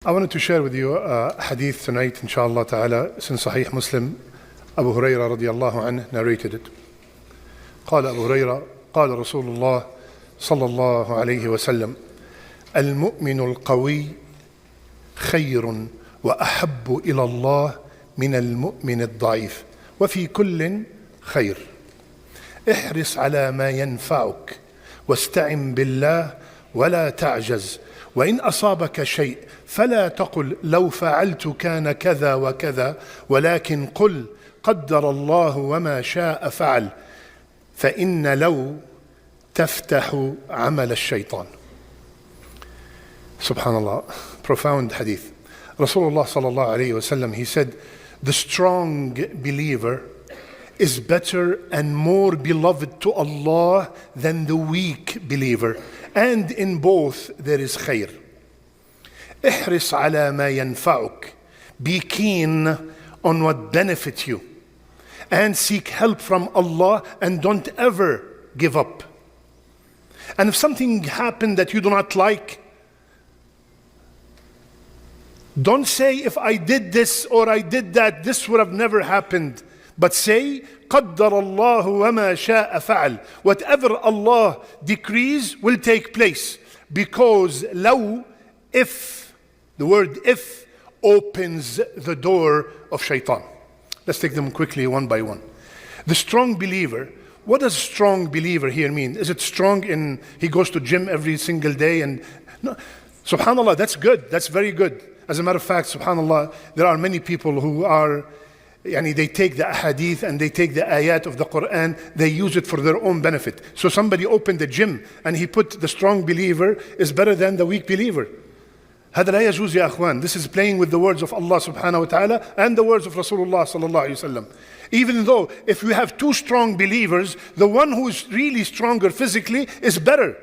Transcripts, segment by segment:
I wanted to share with you a hadith tonight, inshallah ta'ala. It's in Sahih Muslim. Abu Huraira radiyallahu anhu narrated it. قال أبو هريرة قال رسول الله صلى الله عليه وسلم المؤمن القوي خير وأحب إلى الله من المؤمن الضعيف وفي كل خير احرص على ما ينفعك واستعن بالله ولا تعجز وإن أصابك شيء فلا تقل لو فعلت كان كذا وكذا ولكن قل قدر الله وما شاء فعل فإن لو تفتح عمل الشيطان. Subhanallah, profound hadith. Rasulullah sallallahu alayhi wa sallam, he said, the strong believer is better and more beloved to Allah than the weak believer. And in both there is khair. احرص على ما ينفعك. Be keen on what benefits you. And seek help from Allah and don't ever give up. And if something happened that you do not like, don't say, if I did this or I did that, this would have never happened. But say, قَدَّرَ اللَّهُ وَمَا شَاءَ فَعَلْ. Whatever Allah decrees will take place. Because لو, if, the word if, opens the door of shaitan. Let's take them quickly one by one. The strong believer. What does strong believer here mean? Is it strong in, he goes to gym every single day and, no. Subhanallah, that's good, that's very good. As a matter of fact, subhanallah, there are many people who are, they take the hadith and they take the ayat of the Quran, they use it for their own benefit. So somebody opened a gym and he put the strong believer is better than the weak believer. هذا لا يجوز يا أخوان. This is playing with the words of Allah subhanahu wa ta'ala and the words of Rasulullah sallallahu alayhi wa sallam. Even though if we have two strong believers, the one who is really stronger physically is better.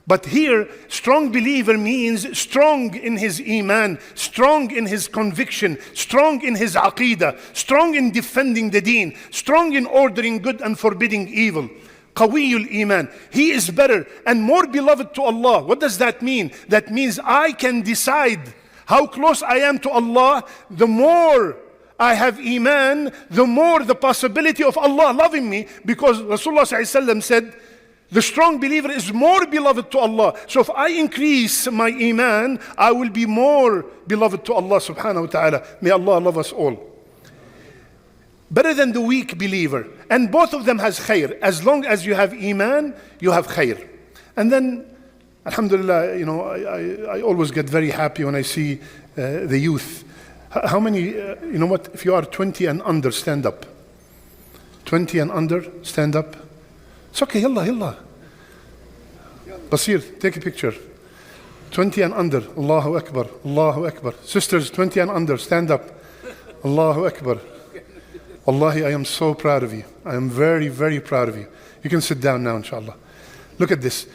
But here, strong believer means strong in his iman, strong in his conviction, strong in his aqeedah, strong in defending the deen, strong in ordering good and forbidding evil. Qawiyul iman. He is better and more beloved to Allah. What does that mean? That means I can decide how close I am to Allah. The more I have iman, the more the possibility of Allah loving me, because Rasulullah ﷺ said, the strong believer is more beloved to Allah. So if I increase my iman, I will be more beloved to Allah subhanahu wa ta'ala. May Allah love us all. Better than the weak believer. And both of them has khair. As long as you have iman, you have khair. And then, alhamdulillah, I always get very happy when I see the youth. How many, if you are 20 and under, stand up. 20 and under, stand up. It's okay, yalla. Basir, take a picture. 20 and under, Allahu Akbar, Allahu Akbar. Sisters, 20 and under, stand up. Allahu Akbar. Wallahi, I am so proud of you. I am very, very proud of you. You can sit down now, inshallah. Look at this.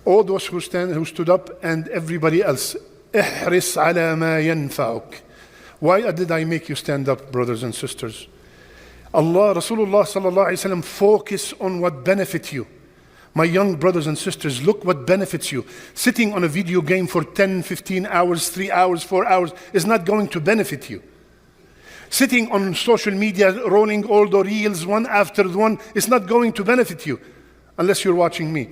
All those who stood up and everybody else. احرص على ما ينفعك. Why did I make you stand up, brothers and sisters? Allah, Rasulullah sallallahu alayhi wa sallam, focus on what benefits you. My young brothers and sisters, look what benefits you. Sitting on a video game for 10, 15 hours, 3 hours, 4 hours is not going to benefit you. Sitting on social media, rolling all the reels one after one is not going to benefit you. Unless you're watching me.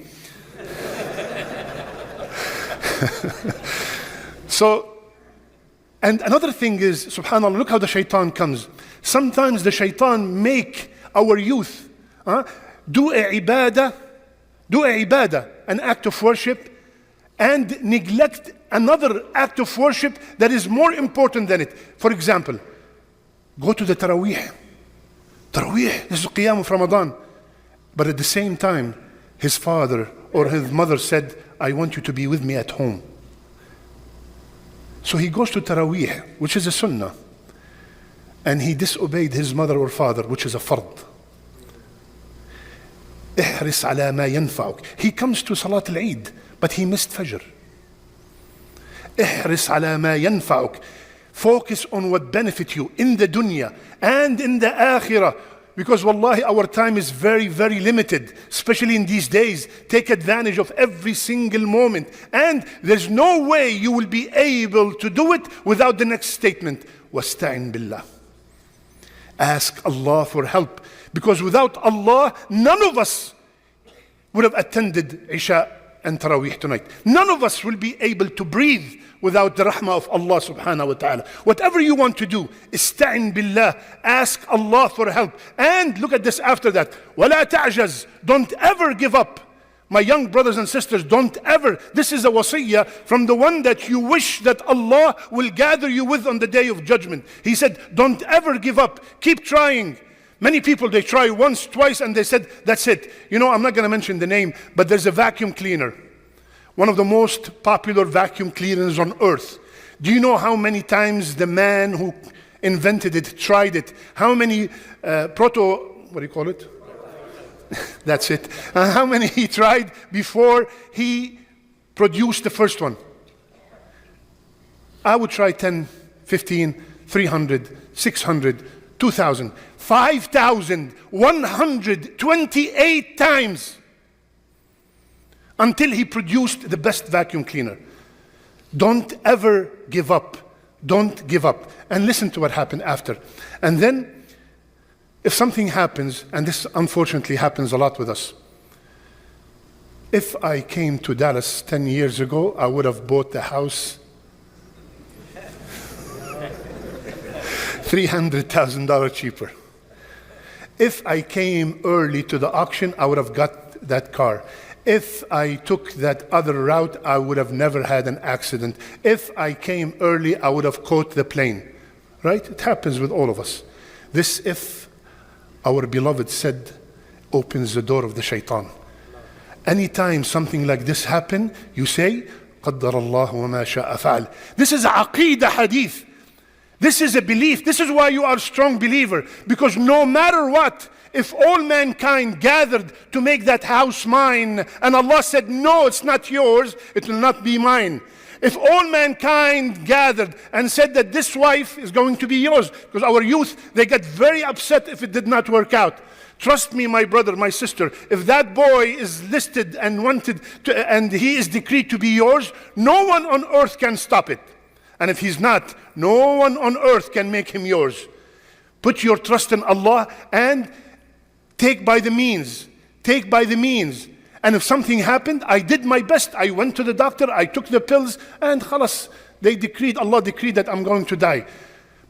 And another thing is, subhanAllah, look how the shaitan comes. Sometimes the shaitan make our youth do a ibadah, an act of worship, and neglect another act of worship that is more important than it. For example, go to the Taraweeh. Taraweeh, this is Qiyam of Ramadan. But at the same time, his father or his mother said, I want you to be with me at home. So he goes to Taraweeh, which is a sunnah. And he disobeyed his mother or father, which is a fard. احرص على ما ينفعك. He comes to Salat al-Eid, but he missed Fajr. احرص على ما ينفعك. Focus on what benefits you in the dunya and in the akhirah. Because wallahi, our time is very, very limited, especially in these days. Take advantage of every single moment. And there's no way you will be able to do it without the next statement. Wasta'in billah. Ask Allah for help. Because without Allah, none of us would have attended Isha and Taraweeh tonight. None of us will be able to breathe without the rahmah of Allah subhanahu wa ta'ala. Whatever you want to do, ista'in billah, ask Allah for help. And look at this after that. وَلَا تَعْجَزْ, don't ever give up. My young brothers and sisters, don't ever. This is a wasiyah from the one that you wish that Allah will gather you with on the day of judgment. He said, don't ever give up. Keep trying. Many people, they try once, twice, and they said, that's it. You know, I'm not going to mention the name, but there's a vacuum cleaner. One of the most popular vacuum cleaners on earth. Do you know how many times the man who invented it tried it? How many what do you call it? That's it. How many he tried before he produced the first one? I would try 10, 15, 300, 600, 2,000, 5,128 times until he produced the best vacuum cleaner. Don't ever give up. Don't give up. And listen to what happened after. And then, if something happens, and this unfortunately happens a lot with us. If I came to Dallas 10 years ago, I would have bought the house $300,000 cheaper. If I came early to the auction, I would have got that car. If I took that other route, I would have never had an accident. If I came early, I would have caught the plane. Right? It happens with all of us. This, if our beloved said, opens the door of the shaitan. Anytime something like this happen, you say, قَدَّرَ اللَّهُ وَمَا شَاءَ فَعَلَ. This is aqidah hadith. This is a belief. This is why you are a strong believer. Because no matter what, if all mankind gathered to make that house mine, and Allah said, no, it's not yours, it will not be mine. If all mankind gathered and said that this wife is going to be yours, because our youth, they get very upset if it did not work out. Trust me, my brother, my sister, if that boy is listed and wanted to, and he is decreed to be yours, no one on earth can stop it. And if he's not, no one on earth can make him yours. Put your trust in Allah and take by the means. Take by the means. And if something happened, I did my best. I went to the doctor, I took the pills, and khalas, Allah decreed that I'm going to die.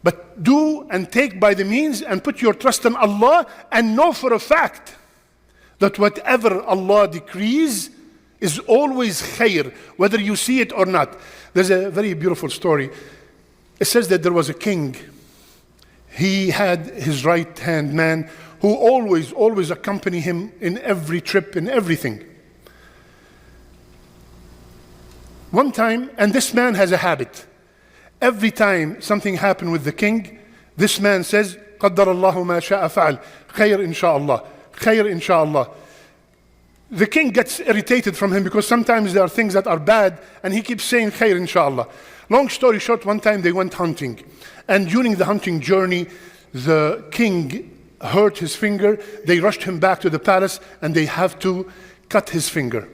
But do and take by the means and put your trust in Allah and know for a fact that whatever Allah decrees is always khair, whether you see it or not. There's a very beautiful story. It says that there was a king. He had his right-hand man who always accompanied him in every trip, in everything. One time, and this man has a habit. Every time something happened with the king, this man says, قَدَّرَ اللَّهُ مَا شَاءَ فَعَلْ خَيْرٍ إِنْ شَاءَ اللَّهِ خَيْرٍ إِنْ شَاءَ اللَّهِ. The king gets irritated from him because sometimes there are things that are bad and he keeps saying khair inshallah. Long story short, one time they went hunting, and during the hunting journey the king hurt his finger. They rushed him back to the palace and they have to cut his finger.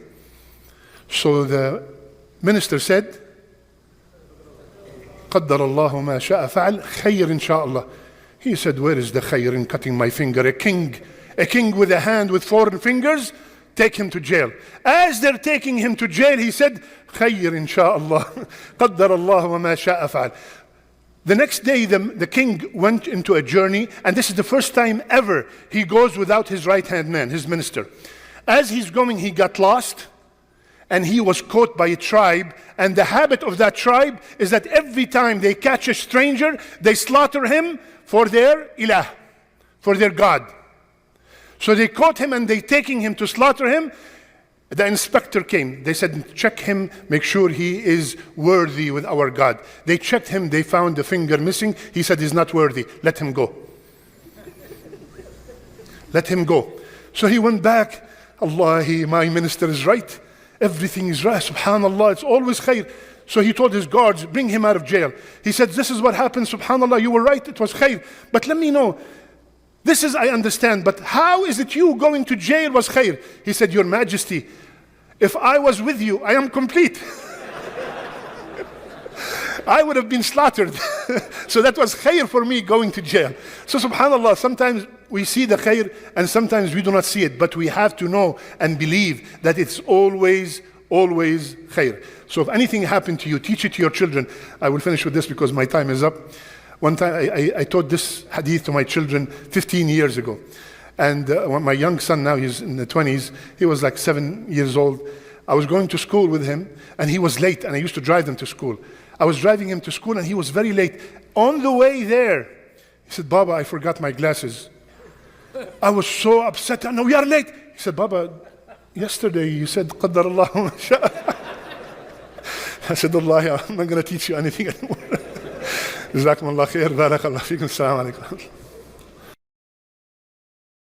So the minister said, قَدَّرَ اللَّهُ مَا شَاءَ فَعَلْ خَيْرٍ إِنْ شَاءَ اللَّهِ. He said, where is the khair in cutting my finger? A king with a hand with 4 fingers, take him to jail. As they're taking him to jail, he said, خَيْرٍ إِنْ شَاءَ اللَّهِ قَدَّرَ اللَّهُ وَمَا شَاءَ فَعَلْ. The next day, the king went into a journey, and this is the first time ever he goes without his right-hand man, his minister. As he's going, he got lost, and he was caught by a tribe, and the habit of that tribe is that every time they catch a stranger, they slaughter him for their ilah, for their god. So they caught him and they taking him to slaughter him. The inspector came. They said, check him, make sure he is worthy with our God. They checked him, they found the finger missing. He said, he's not worthy, let him go. Let him go. So he went back. Allah, my minister is right. Everything is right. Subhanallah, it's always khair. So he told his guards, bring him out of jail. He said, this is what happened. Subhanallah, you were right, it was khair. But let me know, This is, I understand, but how is it you going to jail was khair? He said, Your Majesty, if I was with you, I am complete. I would have been slaughtered. So that was khair for me going to jail. So subhanAllah, sometimes we see the khair and sometimes we do not see it, but we have to know and believe that it's always khair. So if anything happened to you, teach it to your children. I will finish with this because my time is up. One time I taught this hadith to my children 15 years ago. And my young son now, he's in the 20s, he was like 7 years old. I was going to school with him and he was late, and I used to drive him to school. I was driving him to school and he was very late. On the way there, he said, Baba, I forgot my glasses. I was so upset. No, we are late. He said, Baba, yesterday you said, Qadr Allah wa ma sha'a. I said, Allah, I'm not going to teach you anything anymore. جزاكم الله خير. بارك الله فيكم. السلام عليكم.